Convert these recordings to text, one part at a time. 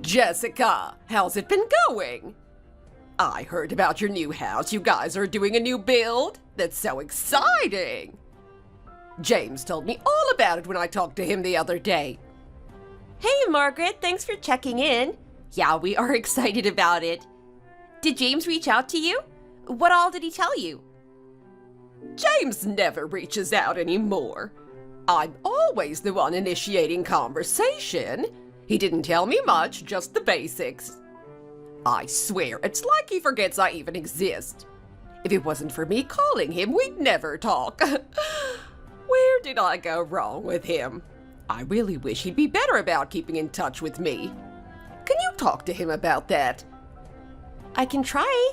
Jessica, how's it been going? I heard about your new house. You guys are doing a new build? That's so exciting! James told me all about it when I talked to him the other day. Hey, Margaret, thanks for checking in. Yeah, we are excited about it. Did James reach out to you? What all did he tell you? James never reaches out anymore. I'm always the one initiating conversation. He didn't tell me much, just the basics. I swear, it's like he forgets I even exist. If it wasn't for me calling him, we'd never talk. Where did I go wrong with him? I really wish he'd be better about keeping in touch with me. Can you talk to him about that? I can try.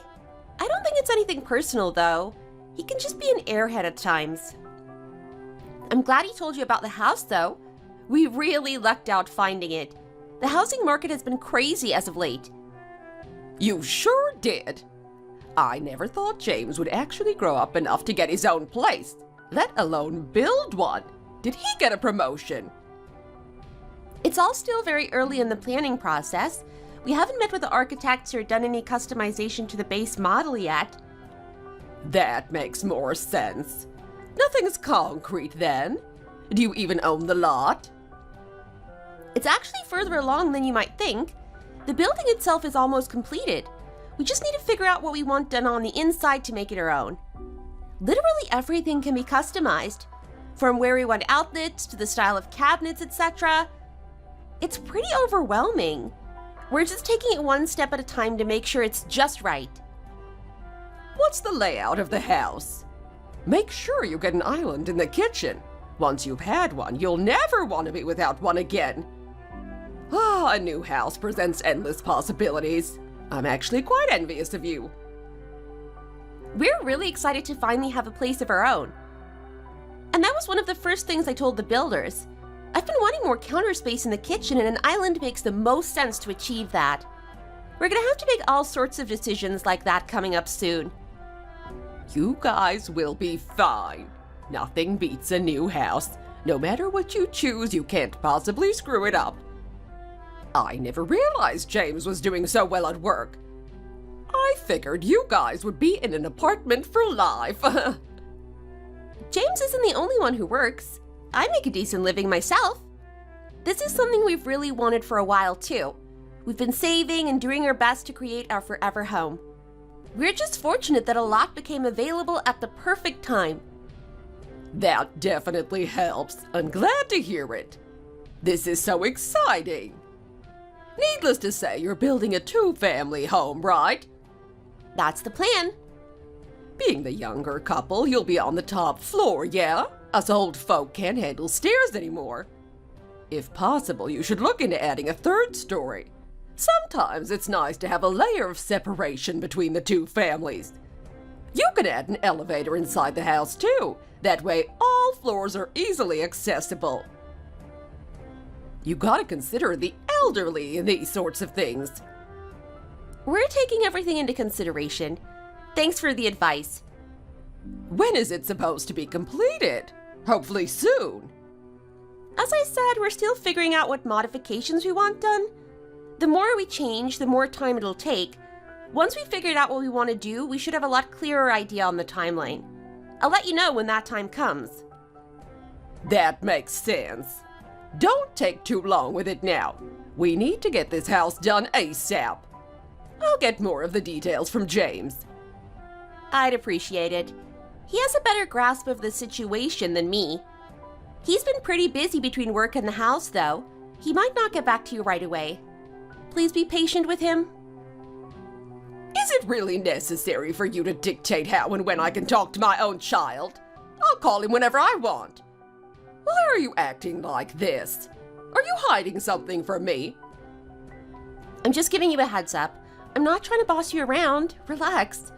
I don't think it's anything personal, though. He can just be an airhead at times. I'm glad he told you about the house, though. We really lucked out finding it. The housing market has been crazy as of late. You sure did. I never thought James would actually grow up enough to get his own place, let alone build one. Did he get a promotion? It's all still very early in the planning process. We haven't met with the architects or done any customization to the base model yet. That makes more sense. Nothing's concrete then. Do you even own the lot? It's actually further along than you might think. The building itself is almost completed. We just need to figure out what we want done on the inside to make it our own. Literally everything can be customized, from where we want outlets to the style of cabinets, etc. It's pretty overwhelming. We're just taking it one step at a time to make sure it's just right. What's the layout of the house? Make sure you get an island in the kitchen. Once you've had one, you'll never want to be without one again. A new house presents endless possibilities. I'm actually quite envious of you. We're really excited to finally have a place of our own. And that was one of the first things I told the builders. I've been wanting more counter space in the kitchen, and an island makes the most sense to achieve that. We're gonna have to make all sorts of decisions like that coming up soon. You guys will be fine. Nothing beats a new house. No matter what you choose, you can't possibly screw it up. I never realized James was doing so well at work. I figured you guys would be in an apartment for life. James isn't the only one who works. I make a decent living myself. This is something we've really wanted for a while too. We've been saving and doing our best to create our forever home. We're just fortunate that a lot became available at the perfect time. That definitely helps. I'm glad to hear it. This is so exciting. Needless to say, you're building a two-family home, right? That's the plan. Being the younger couple, you'll be on the top floor, yeah? Us old folk can't handle stairs anymore. If possible, you should look into adding a third story. Sometimes it's nice to have a layer of separation between the two families. You can add an elevator inside the house too. That way all floors are easily accessible. You gotta consider the elderly in these sorts of things. We're taking everything into consideration. Thanks for the advice. When is it supposed to be completed? Hopefully soon. As I said, we're still figuring out what modifications we want done. The more we change, the more time it'll take. Once we've figured out what we want to do, we should have a lot clearer idea on the timeline. I'll let you know when that time comes. That makes sense. Don't take too long with it now. We need to get this house done ASAP. I'll get more of the details from James. I'd appreciate it. He has a better grasp of the situation than me. He's been pretty busy between work and the house, though. He might not get back to you right away. Please be patient with him. Is it really necessary for you to dictate how and when I can talk to my own child? I'll call him whenever I want. Why are you acting like this? Are you hiding something from me? I'm just giving you a heads up. I'm not trying to boss you around. Relax.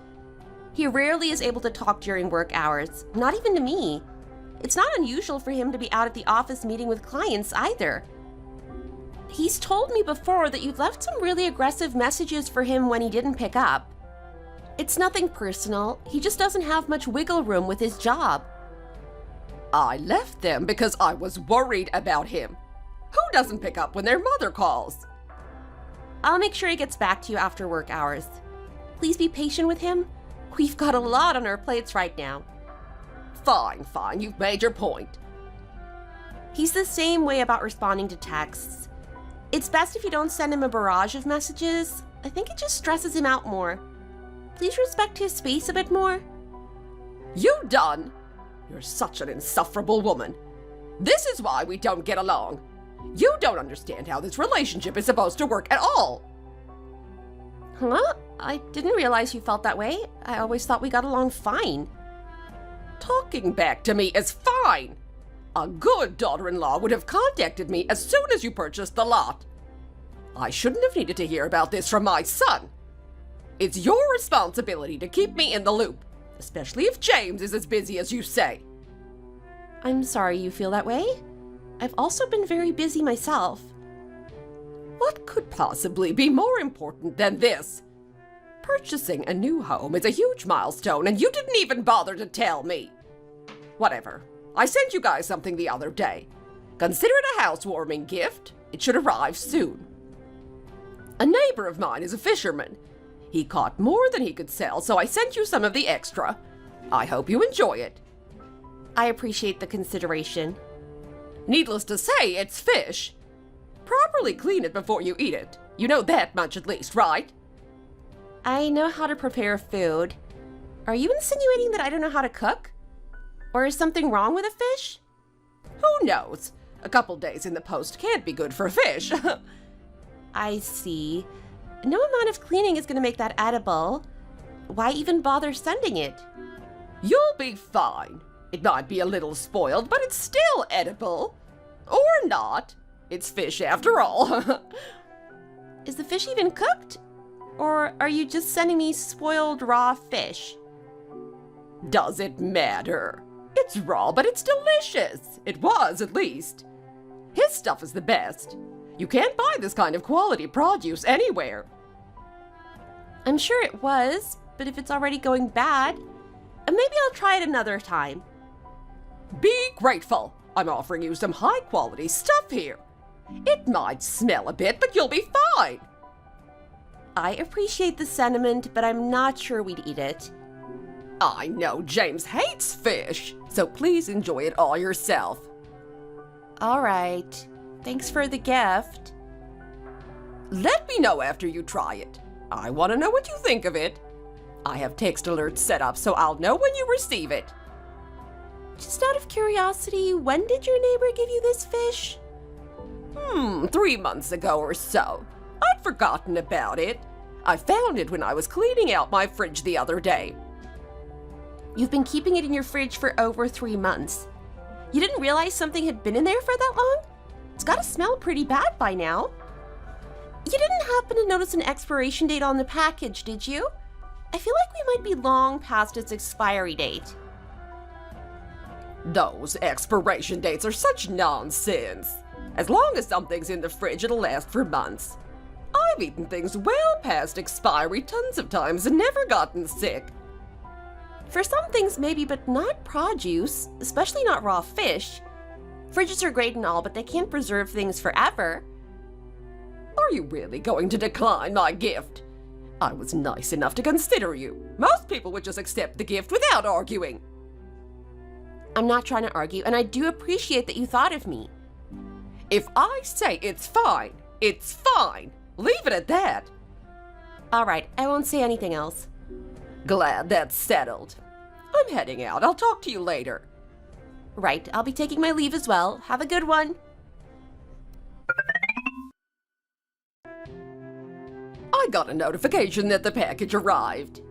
He rarely is able to talk during work hours, not even to me. It's not unusual for him to be out at the office meeting with clients either. He's told me before that you've left some really aggressive messages for him when he didn't pick up. It's nothing personal. He just doesn't have much wiggle room with his job. I left them because I was worried about him. Who doesn't pick up when their mother calls? I'll make sure he gets back to you after work hours. Please be patient with him. We've got a lot on our plates right now. Fine, you've made your point. He's the same way about responding to texts. It's best if you don't send him a barrage of messages. I think it just stresses him out more. Please respect his space a bit more. You done? You're such an insufferable woman. This is why we don't get along. You don't understand how this relationship is supposed to work at all. Huh? I didn't realize you felt that way. I always thought we got along fine. Talking back to me is fine. A good daughter-in-law would have contacted me as soon as you purchased the lot. I shouldn't have needed to hear about this from my son. It's your responsibility to keep me in the loop, especially if James is as busy as you say. I'm sorry you feel that way. I've also been very busy myself. What could possibly be more important than this? Purchasing a new home is a huge milestone, and you didn't even bother to tell me. Whatever. I sent you guys something the other day. Consider it a housewarming gift. It should arrive soon. A neighbor of mine is a fisherman. He caught more than he could sell, so I sent you some of the extra. I hope you enjoy it. I appreciate the consideration. Needless to say, it's fish. Properly clean it before you eat it. You know that much at least, right? I know how to prepare food. Are you insinuating that I don't know how to cook? Or is something wrong with a fish? Who knows? A couple days in the post can't be good for fish. I see. No amount of cleaning is going to make that edible. Why even bother sending it? You'll be fine. It might be a little spoiled, but it's still edible. Or not. It's fish after all. Is the fish even cooked? Or are you just sending me spoiled raw fish? Does it matter? It's raw, but it's delicious. It was, at least. His stuff is the best. You can't buy this kind of quality produce anywhere. I'm sure it was, but if it's already going bad, maybe I'll try it another time. Be grateful. I'm offering you some high-quality stuff here. It might smell a bit, but you'll be fine. I appreciate the sentiment, but I'm not sure we'd eat it. I know James hates fish, so please enjoy it all yourself. All right. Thanks for the gift. Let me know after you try it. I want to know what you think of it. I have text alerts set up so I'll know when you receive it. Just out of curiosity, when did your neighbor give you this fish? 3 months ago or so. I'd forgotten about it. I found it when I was cleaning out my fridge the other day. You've been keeping it in your fridge for over 3 months. You didn't realize something had been in there for that long? It's gotta smell pretty bad by now. You didn't happen to notice an expiration date on the package, did you? I feel like we might be long past its expiry date. Those expiration dates are such nonsense. As long as something's in the fridge, it'll last for months. I've eaten things well past expiry tons of times and never gotten sick. For some things maybe, but not produce, especially not raw fish. Fridges are great and all, but they can't preserve things forever. Are you really going to decline my gift? I was nice enough to consider you. Most people would just accept the gift without arguing. I'm not trying to argue, and I do appreciate that you thought of me. If I say it's fine, it's fine. Leave it at that. All right, I won't say anything else. Glad that's settled. I'm heading out. I'll talk to you later. Right, I'll be taking my leave as well. Have a good one. I got a notification that the package arrived.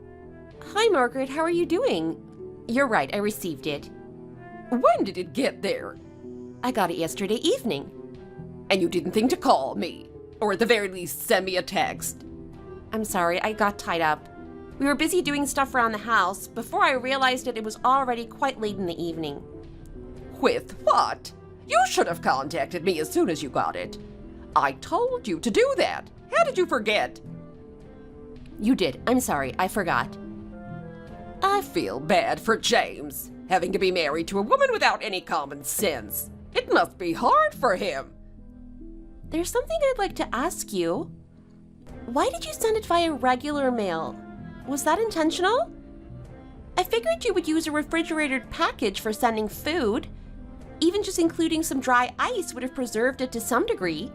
Hi, Margaret. How are you doing? You're right, I received it. When did it get there? I got it yesterday evening. And you didn't think to call me? Or at the very least, send me a text? I'm sorry, I got tied up. We were busy doing stuff around the house before I realized it was already quite late in the evening. With what? You should have contacted me as soon as you got it. I told you to do that. How did you forget? You did. I'm sorry, I forgot. I feel bad for James, having to be married to a woman without any common sense. It must be hard for him. There's something I'd like to ask you. Why did you send it via regular mail? Was that intentional? I figured you would use a refrigerated package for sending food. Even just including some dry ice would have preserved it to some degree.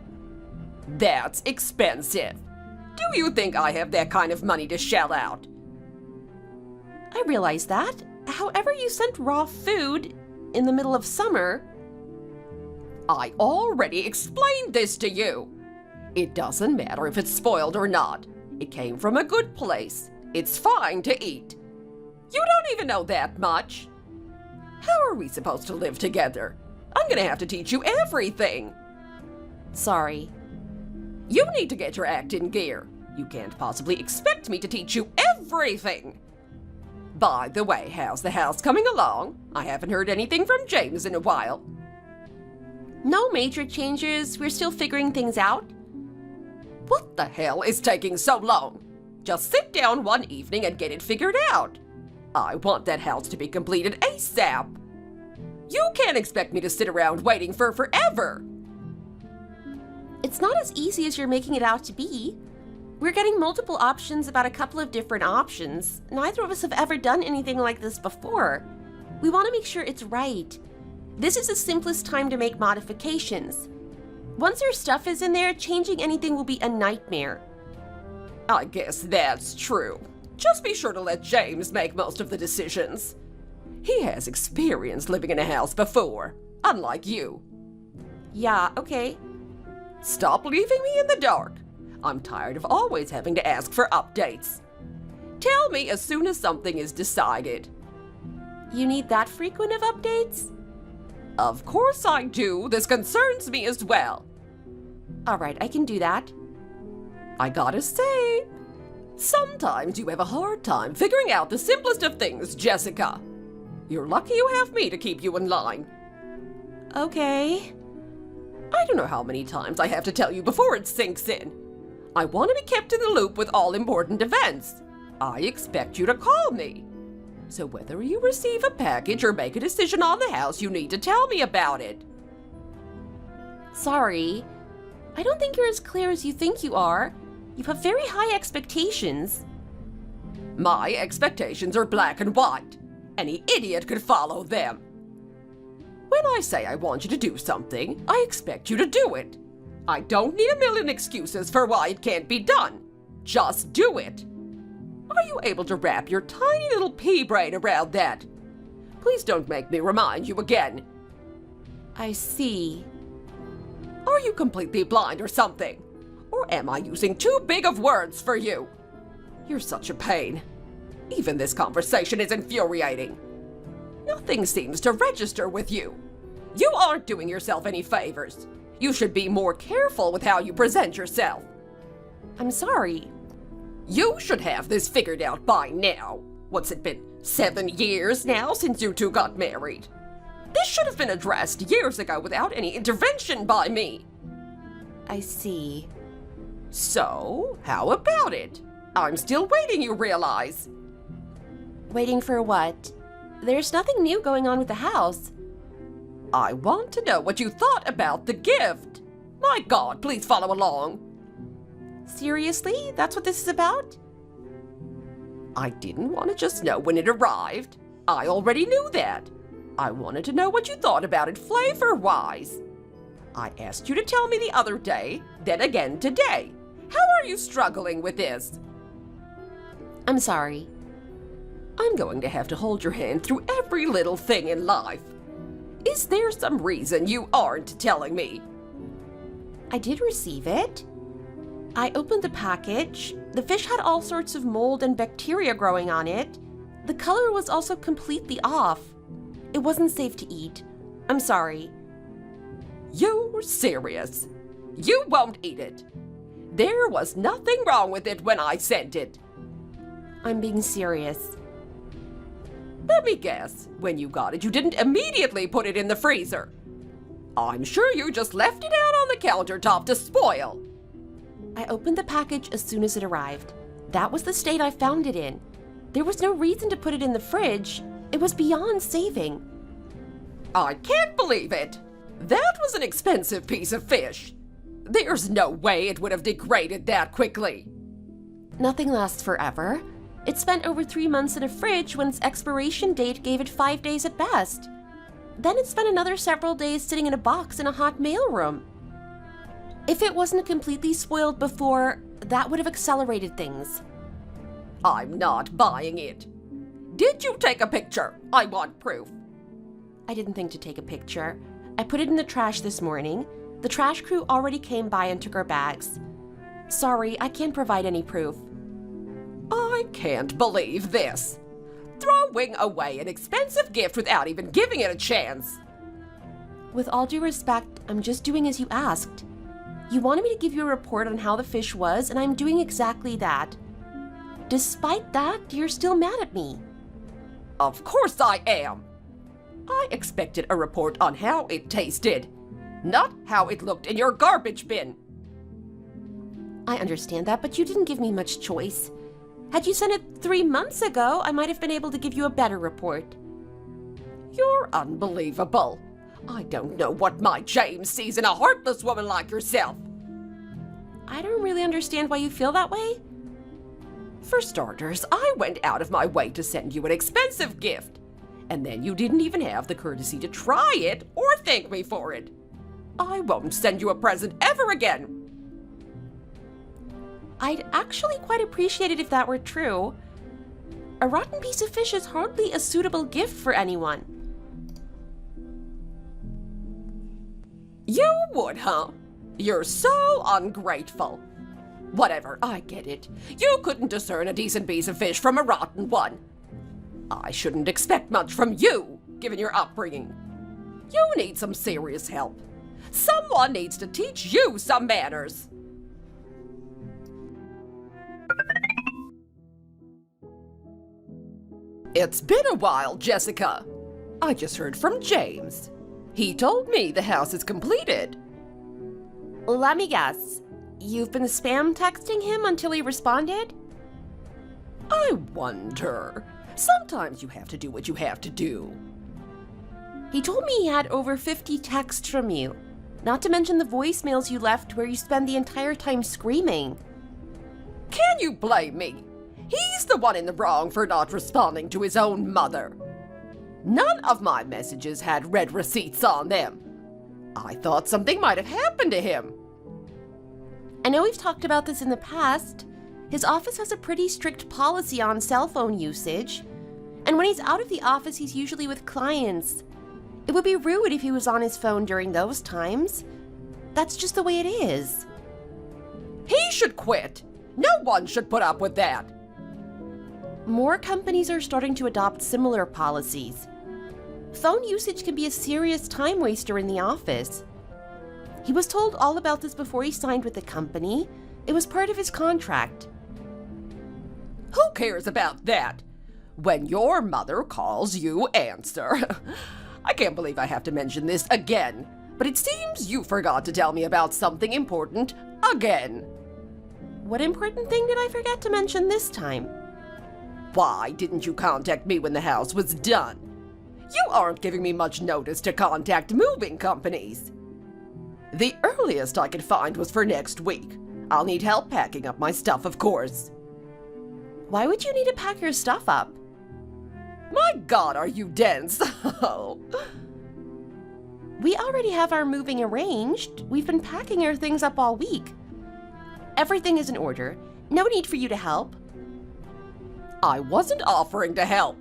That's expensive. Do you think I have that kind of money to shell out? I realize that. However, you sent raw food in the middle of summer. I already explained this to you. It doesn't matter if it's spoiled or not. It came from a good place. It's fine to eat. You don't even know that much. How are we supposed to live together? I'm gonna have to teach you everything. Sorry. You need to get your act in gear. You can't possibly expect me to teach you everything. By the way, how's the house coming along? I haven't heard anything from James in a while. No major changes. We're still figuring things out. What the hell is taking so long? Just sit down one evening and get it figured out. I want that house to be completed ASAP. You can't expect me to sit around waiting for forever. It's not as easy as you're making it out to be. We're getting multiple options about a couple of different options. Neither of us have ever done anything like this before. We want to make sure it's right. This is the simplest time to make modifications. Once your stuff is in there, changing anything will be a nightmare. I guess that's true. Just be sure to let James make most of the decisions. He has experience living in a house before, unlike you. Yeah, okay. Stop leaving me in the dark. I'm tired of always having to ask for updates. Tell me as soon as something is decided. You need that frequent of updates? Of course I do. This concerns me as well. All right, I can do that. I gotta say, sometimes you have a hard time figuring out the simplest of things, Jessica. You're lucky you have me to keep you in line. Okay. I don't know how many times I have to tell you before it sinks in. I want to be kept in the loop with all important events. I expect you to call me. So whether you receive a package or make a decision on the house, you need to tell me about it. Sorry. I don't think you're as clear as you think you are. You have very high expectations. My expectations are black and white. Any idiot could follow them. When I say I want you to do something, I expect you to do it. I don't need a million excuses for why it can't be done. Just do it. Are you able to wrap your tiny little pea brain around that? Please don't make me remind you again. I see. Are you completely blind or something? Or am I using too big of words for you? You're such a pain. Even this conversation is infuriating. Nothing seems to register with you. You aren't doing yourself any favors. You should be more careful with how you present yourself. I'm sorry. You should have this figured out by now. What's it been, 7 years now since you two got married? This should have been addressed years ago without any intervention by me. I see. So, how about it? I'm still waiting, you realize. Waiting for what? There's nothing new going on with the house. I want to know what you thought about the gift. My God, please follow along. Seriously? That's what this is about? I didn't want to just know when it arrived. I already knew that. I wanted to know what you thought about it flavor-wise. I asked you to tell me the other day, then again today. How are you struggling with this? I'm sorry. I'm going to have to hold your hand through every little thing in life. Is there some reason you aren't telling me? I did receive it. I opened the package. The fish had all sorts of mold and bacteria growing on it. The color was also completely off. It wasn't safe to eat. I'm sorry. You're serious. You won't eat it. There was nothing wrong with it when I sent it. I'm being serious. Let me guess. When you got it, you didn't immediately put it in the freezer. I'm sure you just left it out on the countertop to spoil. I opened the package as soon as it arrived. That was the state I found it in. There was no reason to put it in the fridge. It was beyond saving. I can't believe it. That was an expensive piece of fish. There's no way it would have degraded that quickly. Nothing lasts forever. It spent over 3 months in a fridge when its expiration date gave it 5 days at best. Then it spent another several days sitting in a box in a hot mailroom. If it wasn't completely spoiled before, that would have accelerated things. I'm not buying it. Did you take a picture? I want proof. I didn't think to take a picture. I put it in the trash this morning. The trash crew already came by and took our bags. Sorry, I can't provide any proof. I can't believe this. Throwing away an expensive gift without even giving it a chance. With all due respect, I'm just doing as you asked. You wanted me to give you a report on how the fish was, and I'm doing exactly that. Despite that, you're still mad at me. Of course I am. I expected a report on how it tasted, not how it looked in your garbage bin. I understand that, but you didn't give me much choice. Had you sent it 3 months ago, I might have been able to give you a better report. You're unbelievable. I don't know what my James sees in a heartless woman like yourself. I don't really understand why you feel that way. For starters, I went out of my way to send you an expensive gift, and then you didn't even have the courtesy to try it or thank me for it. I won't send you a present ever again. I'd actually quite appreciate it if that were true. A rotten piece of fish is hardly a suitable gift for anyone. You would, huh? You're so ungrateful. Whatever, I get it. You couldn't discern a decent piece of fish from a rotten one. I shouldn't expect much from you, given your upbringing. You need some serious help. Someone needs to teach you some manners. It's been a while, Jessica. I just heard from James. He told me the house is completed. Let me guess. You've been spam texting him until he responded? I wonder. Sometimes you have to do what you have to do. He told me he had over 50 texts from you. Not to mention the voicemails you left where you spend the entire time screaming. Can you blame me? He's the one in the wrong for not responding to his own mother. None of my messages had red receipts on them. I thought something might have happened to him. I know we've talked about this in the past. His office has a pretty strict policy on cell phone usage. And when he's out of the office, he's usually with clients. It would be rude if he was on his phone during those times. That's just the way it is. He should quit. No one should put up with that. More companies are starting to adopt similar policies. Phone usage can be a serious time waster in the office. He was told all about this before he signed with the company. It was part of his contract. Who cares about that? When your mother calls, you answer. I can't believe I have to mention this again, but it seems you forgot to tell me about something important again. What important thing did I forget to mention this time? Why didn't you contact me when the house was done? You aren't giving me much notice to contact moving companies. The earliest I could find was for next week. I'll need help packing up my stuff, of course. Why would you need to pack your stuff up? My God, are you dense? We already have our moving arranged. We've been packing our things up all week. Everything is in order. No need for you to help. I wasn't offering to help.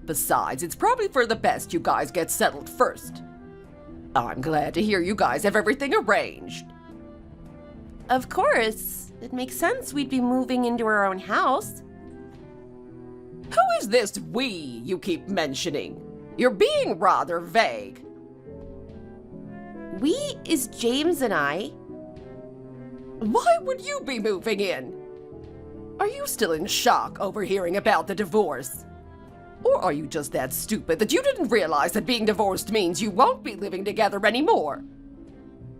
Besides, it's probably for the best you guys get settled first. I'm glad to hear you guys have everything arranged. Of course. It makes sense we'd be moving into our own house. Who is this we you keep mentioning? You're being rather vague. We is James and I. Why would you be moving in? Are you still in shock over hearing about the divorce? Or are you just that stupid that you didn't realize that being divorced means you won't be living together anymore?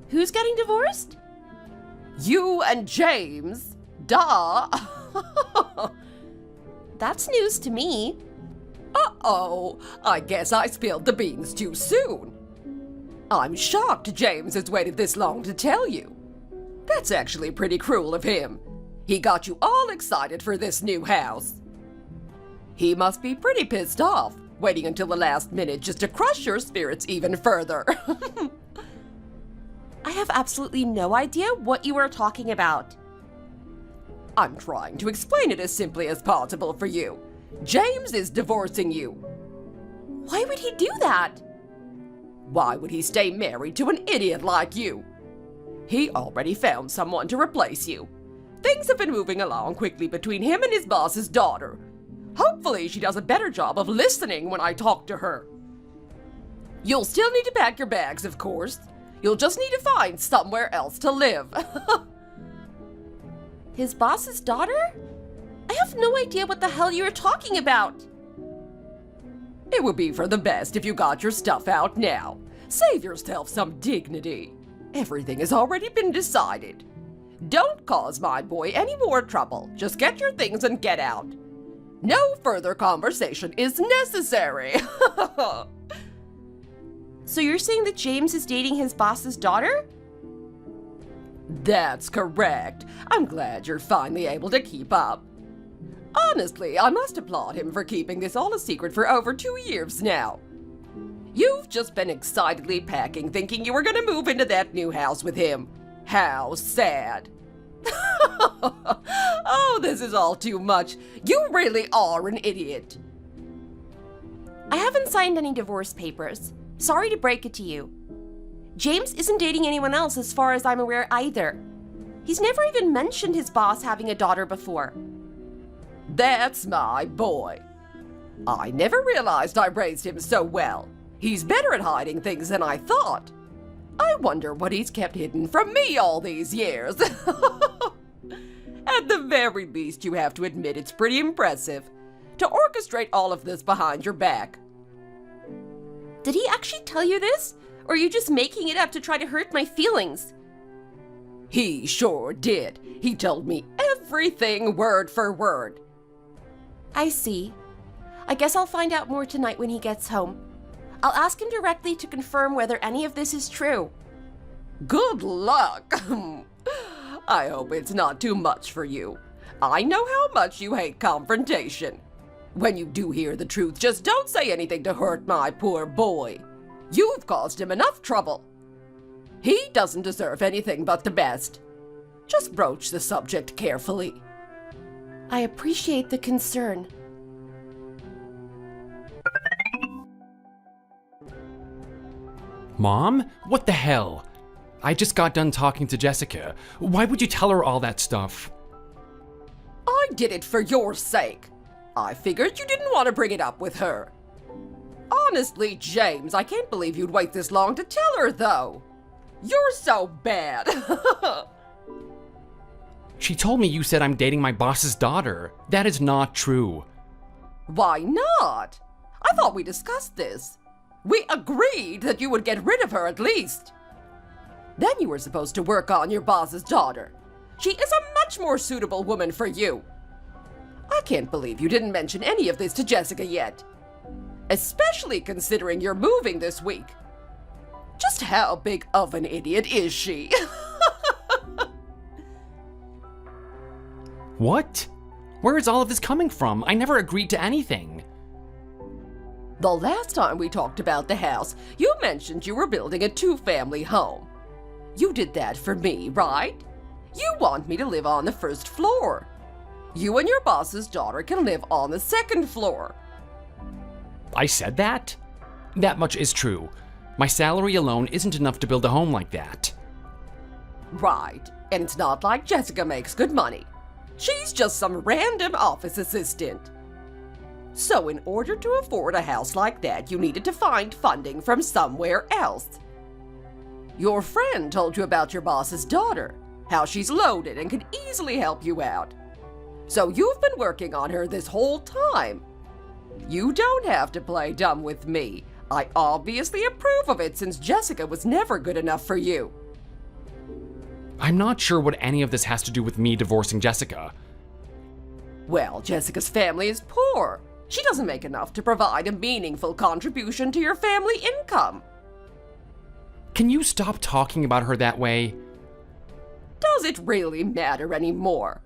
Who's getting divorced? You and James. Duh. That's news to me. Uh-oh. I guess I spilled the beans too soon. I'm shocked James has waited this long to tell you. That's actually pretty cruel of him. He got you all excited for this new house. He must be pretty pissed off, waiting until the last minute just to crush your spirits even further. I have absolutely no idea what you are talking about. I'm trying to explain it as simply as possible for you. James is divorcing you. Why would he do that? Why would he stay married to an idiot like you? He already found someone to replace you. Things have been moving along quickly between him and his boss's daughter. Hopefully she does a better job of listening when I talk to her. You'll still need to pack your bags, of course. You'll just need to find somewhere else to live. His boss's daughter? I have no idea what the hell you are talking about. It would be for the best if you got your stuff out now. Save yourself some dignity. Everything has already been decided. Don't cause my boy any more trouble. Just get your things and get out. No further conversation is necessary. So you're saying that James is dating his boss's daughter? That's correct. I'm glad you're finally able to keep up. Honestly, I must applaud him for keeping this all a secret for over 2 years now. You've just been excitedly packing, thinking you were going to move into that new house with him. How sad. Oh, this is all too much. You really are an idiot. I haven't signed any divorce papers. Sorry to break it to you. James isn't dating anyone else as far as I'm aware either. He's never even mentioned his boss having a daughter before. That's my boy. I never realized I raised him so well. He's better at hiding things than I thought. I wonder what he's kept hidden from me all these years. At the very least, you have to admit it's pretty impressive to orchestrate all of this behind your back. Did he actually tell you this? Or are you just making it up to try to hurt my feelings? He sure did. He told me everything word for word. I see. I guess I'll find out more tonight when he gets home. I'll ask him directly to confirm whether any of this is true. Good luck. I hope it's not too much for you. I know how much you hate confrontation. When you do hear the truth, just don't say anything to hurt my poor boy. You've caused him enough trouble. He doesn't deserve anything but the best. Just broach the subject carefully. I appreciate the concern. Mom? What the hell? I just got done talking to Jessica. Why would you tell her all that stuff? I did it for your sake. I figured you didn't want to bring it up with her. Honestly, James, I can't believe you'd wait this long to tell her, though. You're so bad. She told me you said I'm dating my boss's daughter. That is not true. Why not? I thought we discussed this. We agreed that you would get rid of her at least. Then you were supposed to work on your boss's daughter. She is a much more suitable woman for you. I can't believe you didn't mention any of this to Jessica yet. Especially considering you're moving this week. Just how big of an idiot is she? What? Where is all of this coming from? I never agreed to anything. The last time we talked about the house, you mentioned you were building a 2-family home. You did that for me, right? You want me to live on the 1st floor. You and your boss's daughter can live on the 2nd floor. I said that? That much is true. My salary alone isn't enough to build a home like that. Right, and it's not like Jessica makes good money. She's just some random office assistant. So in order to afford a house like that, you needed to find funding from somewhere else. Your friend told you about your boss's daughter, how she's loaded and could easily help you out. So you've been working on her this whole time. You don't have to play dumb with me. I obviously approve of it since Jessica was never good enough for you. I'm not sure what any of this has to do with me divorcing Jessica. Well, Jessica's family is poor. She doesn't make enough to provide a meaningful contribution to your family income. Can you stop talking about her that way? Does it really matter anymore?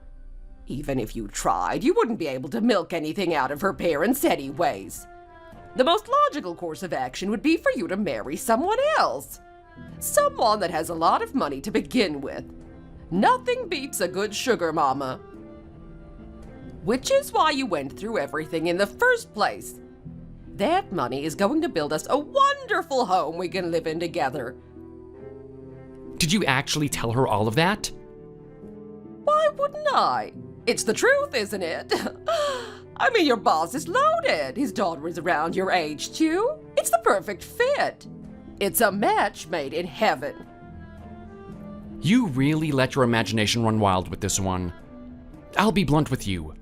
Even if you tried, you wouldn't be able to milk anything out of her parents anyways. The most logical course of action would be for you to marry someone else. Someone that has a lot of money to begin with. Nothing beats a good sugar mama. Which is why you went through everything in the first place. That money is going to build us a wonderful home we can live in together. Did you actually tell her all of that? Why wouldn't I? It's the truth, isn't it? I mean, your boss is loaded. His daughter is around your age, too. It's the perfect fit. It's a match made in heaven. You really let your imagination run wild with this one. I'll be blunt with you.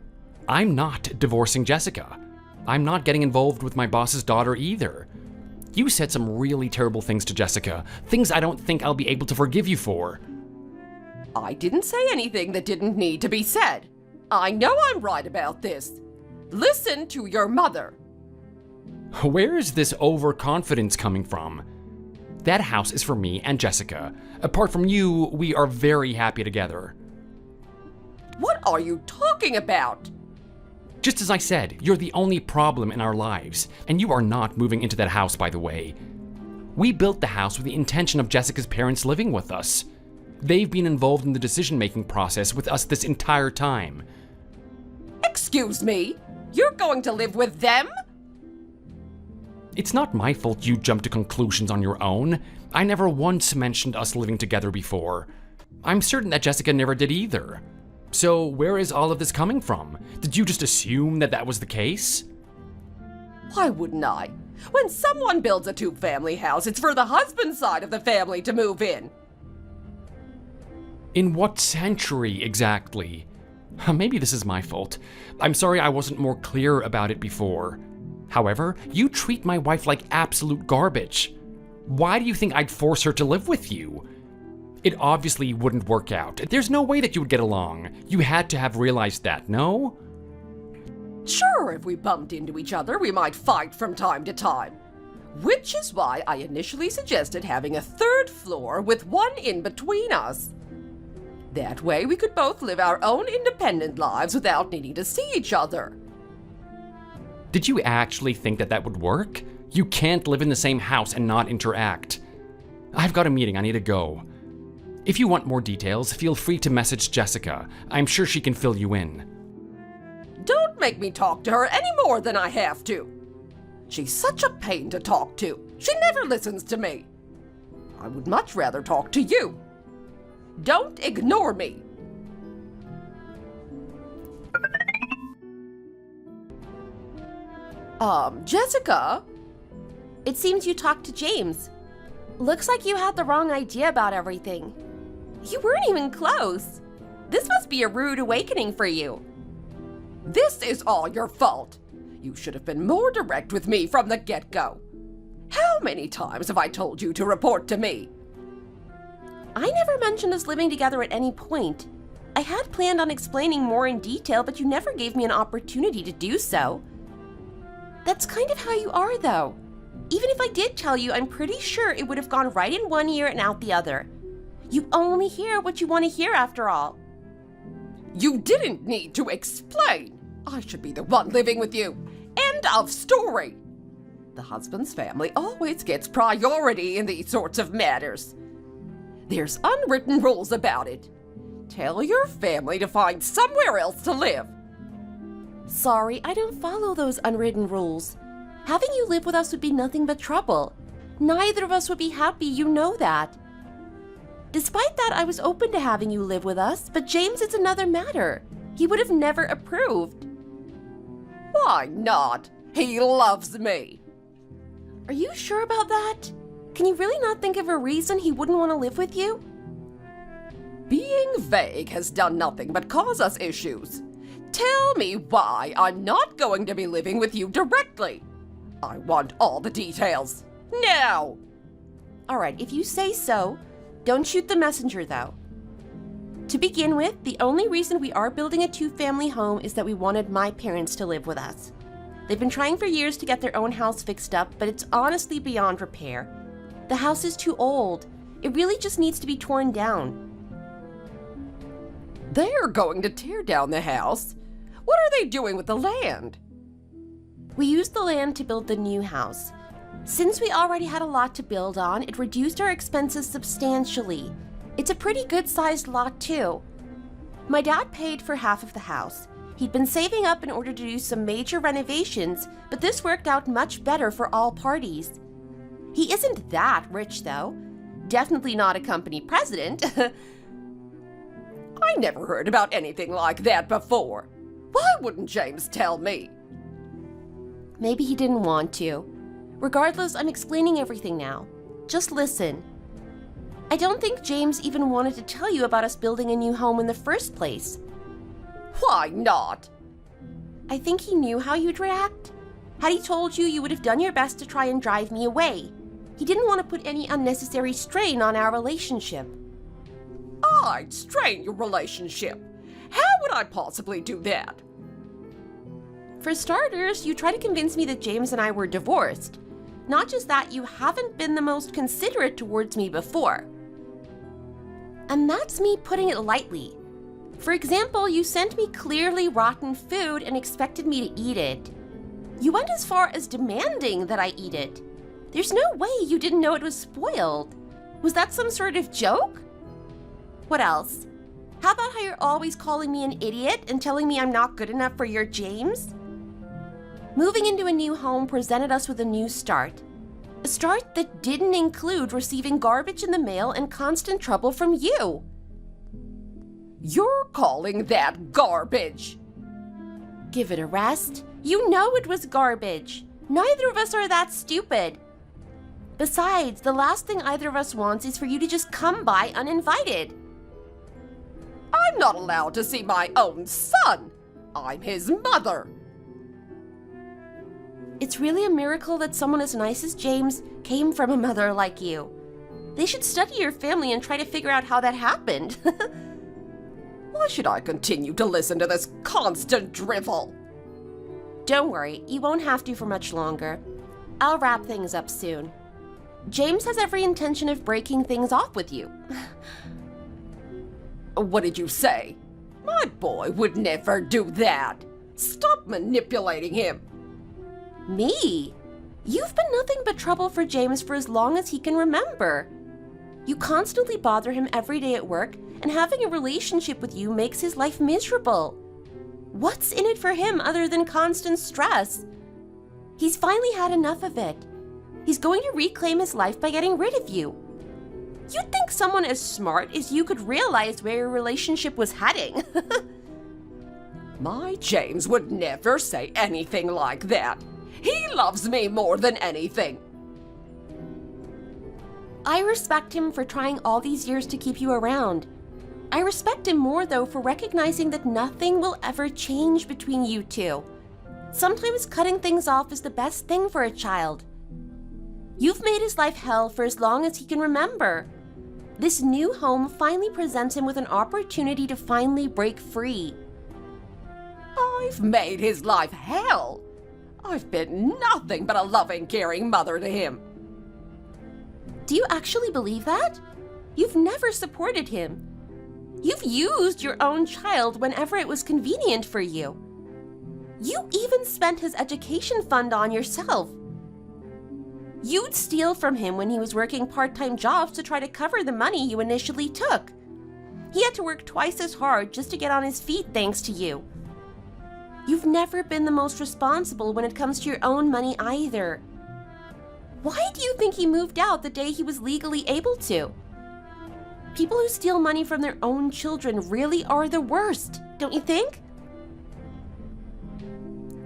I'm not divorcing Jessica. I'm not getting involved with my boss's daughter either. You said some really terrible things to Jessica, things I don't think I'll be able to forgive you for. I didn't say anything that didn't need to be said. I know I'm right about this. Listen to your mother. Where is this overconfidence coming from? That house is for me and Jessica. Apart from you, we are very happy together. What are you talking about? Just as I said, you're the only problem in our lives, and you are not moving into that house, by the way. We built the house with the intention of Jessica's parents living with us. They've been involved in the decision-making process with us this entire time. Excuse me? You're going to live with them? It's not my fault you jumped to conclusions on your own. I never once mentioned us living together before. I'm certain that Jessica never did either. So where is all of this coming from? Did you just assume that that was the case? Why wouldn't I? When someone builds a two-family house, it's for the husband's side of the family to move in. In what century exactly? Maybe this is my fault. I'm sorry I wasn't more clear about it before. However, you treat my wife like absolute garbage. Why do you think I'd force her to live with you? It obviously wouldn't work out. There's no way that you would get along. You had to have realized that, no? Sure, if we bumped into each other, we might fight from time to time. Which is why I initially suggested having a third floor with one in between us. That way we could both live our own independent lives without needing to see each other. Did you actually think that that would work? You can't live in the same house and not interact. I've got a meeting, I need to go. If you want more details, feel free to message Jessica. I'm sure she can fill you in. Don't make me talk to her any more than I have to. She's such a pain to talk to. She never listens to me. I would much rather talk to you. Don't ignore me. Jessica? It seems you talked to James. Looks like you had the wrong idea about everything. You weren't even close. This must be a rude awakening for you. This is all your fault. You should have been more direct with me from the get-go. How many times have I told you to report to me? I never mentioned us living together at any point. I had planned on explaining more in detail, but you never gave me an opportunity to do so. That's kind of how you are, though. Even if I did tell you, I'm pretty sure it would have gone right in one ear and out the other. You only hear what you want to hear, after all. You didn't need to explain. I should be the one living with you. End of story. The husband's family always gets priority in these sorts of matters. There's unwritten rules about it. Tell your family to find somewhere else to live. Sorry, I don't follow those unwritten rules. Having you live with us would be nothing but trouble. Neither of us would be happy, you know that. Despite that, I was open to having you live with us, but James is another matter. He would have never approved. Why not? He loves me. Are you sure about that? Can you really not think of a reason he wouldn't want to live with you? Being vague has done nothing but cause us issues. Tell me why I'm not going to be living with you directly. I want all the details. Now! All right, if you say so. Don't shoot the messenger, though. To begin with, the only reason we are building a two-family home is that we wanted my parents to live with us. They've been trying for years to get their own house fixed up, but it's honestly beyond repair. The house is too old. It really just needs to be torn down. They're going to tear down the house. What are they doing with the land? We used the land to build the new house. Since we already had a lot to build on, it reduced our expenses substantially. It's a pretty good-sized lot, too. My dad paid for half of the house. He'd been saving up in order to do some major renovations, but this worked out much better for all parties. He isn't that rich, though. Definitely not a company president. I never heard about anything like that before. Why wouldn't James tell me? Maybe he didn't want to. Regardless, I'm explaining everything now. Just listen. I don't think James even wanted to tell you about us building a new home in the first place. Why not? I think he knew how you'd react. Had he told you, you would have done your best to try and drive me away. He didn't want to put any unnecessary strain on our relationship. I'd strain your relationship. How would I possibly do that? For starters, you try to convince me that James and I were divorced. Not just that, you haven't been the most considerate towards me before. And that's me putting it lightly. For example, you sent me clearly rotten food and expected me to eat it. You went as far as demanding that I eat it. There's no way you didn't know it was spoiled. Was that some sort of joke? What else? How about how you're always calling me an idiot and telling me I'm not good enough for your James? Moving into a new home presented us with a new start. A start that didn't include receiving garbage in the mail and constant trouble from you. You're calling that garbage? Give it a rest. You know it was garbage. Neither of us are that stupid. Besides, the last thing either of us wants is for you to just come by uninvited. I'm not allowed to see my own son. I'm his mother. It's really a miracle that someone as nice as James came from a mother like you. They should study your family and try to figure out how that happened. Why should I continue to listen to this constant drivel? Don't worry, you won't have to for much longer. I'll wrap things up soon. James has every intention of breaking things off with you. What did you say? My boy would never do that. Stop manipulating him. Me? You've been nothing but trouble for James for as long as he can remember. You constantly bother him every day at work, and having a relationship with you makes his life miserable. What's in it for him other than constant stress? He's finally had enough of it. He's going to reclaim his life by getting rid of you. You'd think someone as smart as you could realize where your relationship was heading. My James would never say anything like that. He loves me more than anything. I respect him for trying all these years to keep you around. I respect him more, though, for recognizing that nothing will ever change between you two. Sometimes cutting things off is the best thing for a child. You've made his life hell for as long as he can remember. This new home finally presents him with an opportunity to finally break free. I've made his life hell. I've been nothing but a loving, caring mother to him. Do you actually believe that? You've never supported him. You've used your own child whenever it was convenient for you. You even spent his education fund on yourself. You'd steal from him when he was working part-time jobs to try to cover the money you initially took. He had to work twice as hard just to get on his feet thanks to you. You've never been the most responsible when it comes to your own money either. Why do you think he moved out the day he was legally able to? People who steal money from their own children really are the worst, don't you think?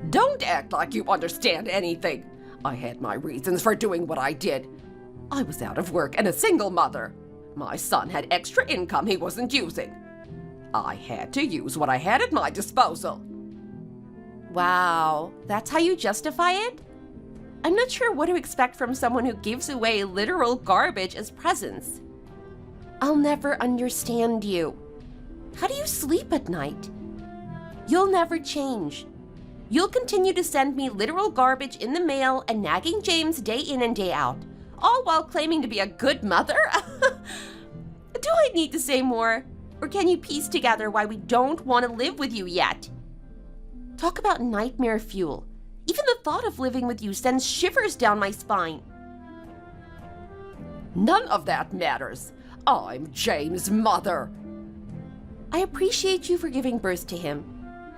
Don't act like you understand anything. I had my reasons for doing what I did. I was out of work and a single mother. My son had extra income he wasn't using. I had to use what I had at my disposal. Wow, that's how you justify it? I'm not sure what to expect from someone who gives away literal garbage as presents. I'll never understand you. How do you sleep at night? You'll never change. You'll continue to send me literal garbage in the mail and nagging James day in and day out, all while claiming to be a good mother? Do I need to say more? Or can you piece together why we don't want to live with you yet? Talk about nightmare fuel. Even the thought of living with you sends shivers down my spine. None of that matters. I'm James' mother. I appreciate you for giving birth to him.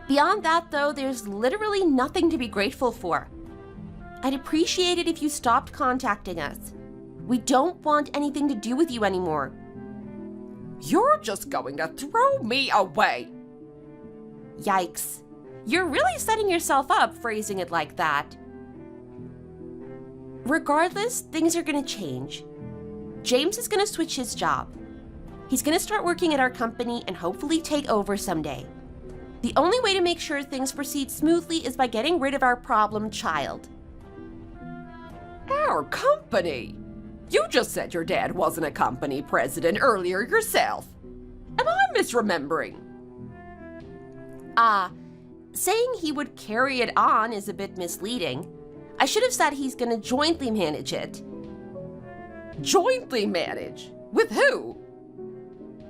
Beyond that, though, there's literally nothing to be grateful for. I'd appreciate it if you stopped contacting us. We don't want anything to do with you anymore. You're just going to throw me away. Yikes. You're really setting yourself up phrasing it like that. Regardless, things are going to change. James is going to switch his job. He's going to start working at our company and hopefully take over someday. The only way to make sure things proceed smoothly is by getting rid of our problem child. Our company? You just said your dad wasn't a company president earlier yourself. Am I misremembering? Saying he would carry it on is a bit misleading. I should have said he's going to jointly manage it. Jointly manage? With who?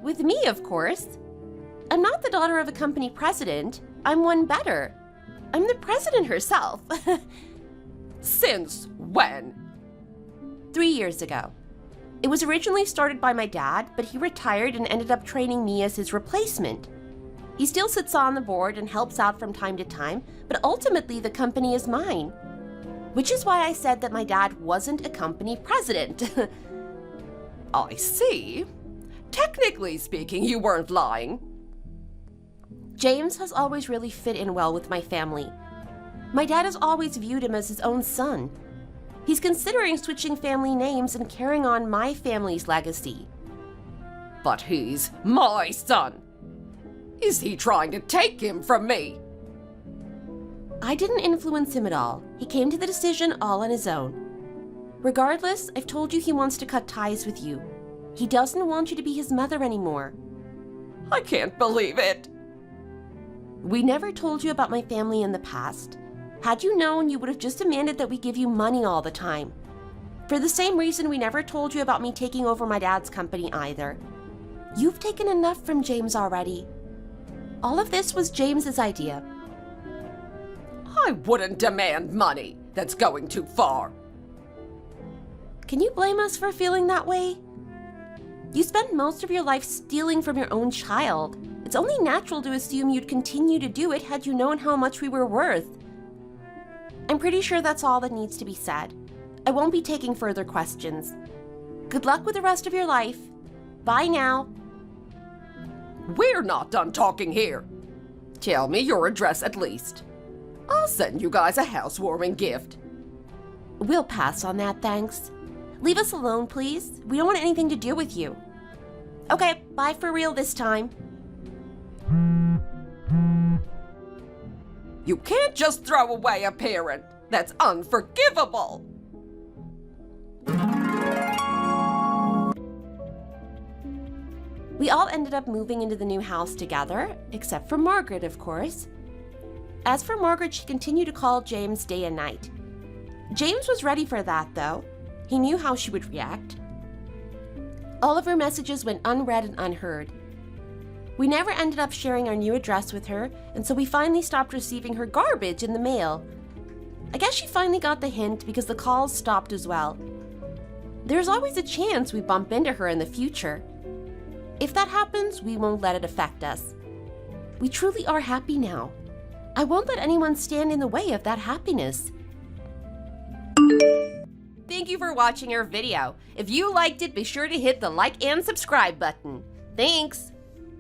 With me, of course. I'm not the daughter of a company president. I'm one better. I'm the president herself. Since when? 3 years ago. It was originally started by my dad, but he retired and ended up training me as his replacement. He still sits on the board and helps out from time to time, but ultimately the company is mine. Which is why I said that my dad wasn't a company president. I see. Technically speaking, you weren't lying. James has always really fit in well with my family. My dad has always viewed him as his own son. He's considering switching family names and carrying on my family's legacy. But he's my son. Is he trying to take him from me? I didn't influence him at all. He came to the decision all on his own. Regardless, I've told you he wants to cut ties with you. He doesn't want you to be his mother anymore. I can't believe it. We never told you about my family in the past. Had you known, you would have just demanded that we give you money all the time. For the same reason, we never told you about me taking over my dad's company either. You've taken enough from James already. All of this was James's idea. I wouldn't demand money. That's going too far. Can you blame us for feeling that way? You spent most of your life stealing from your own child. It's only natural to assume you'd continue to do it had you known how much we were worth. I'm pretty sure that's all that needs to be said. I won't be taking further questions. Good luck with the rest of your life. Bye now. We're not done talking here. Tell me your address at least. I'll send you guys a housewarming gift. We'll pass on that, thanks. Leave us alone, please. We don't want anything to do with you. Okay, bye for real this time. You can't just throw away a parent. That's unforgivable. We all ended up moving into the new house together, except for Margaret, of course. As for Margaret, she continued to call James day and night. James was ready for that, though. He knew how she would react. All of her messages went unread and unheard. We never ended up sharing our new address with her, and so we finally stopped receiving her garbage in the mail. I guess she finally got the hint because the calls stopped as well. There's always a chance we bump into her in the future. If that happens, we won't let it affect us. We truly are happy now. I won't let anyone stand in the way of that happiness. Thank you for watching our video. If you liked it, be sure to hit the like and subscribe button. Thanks!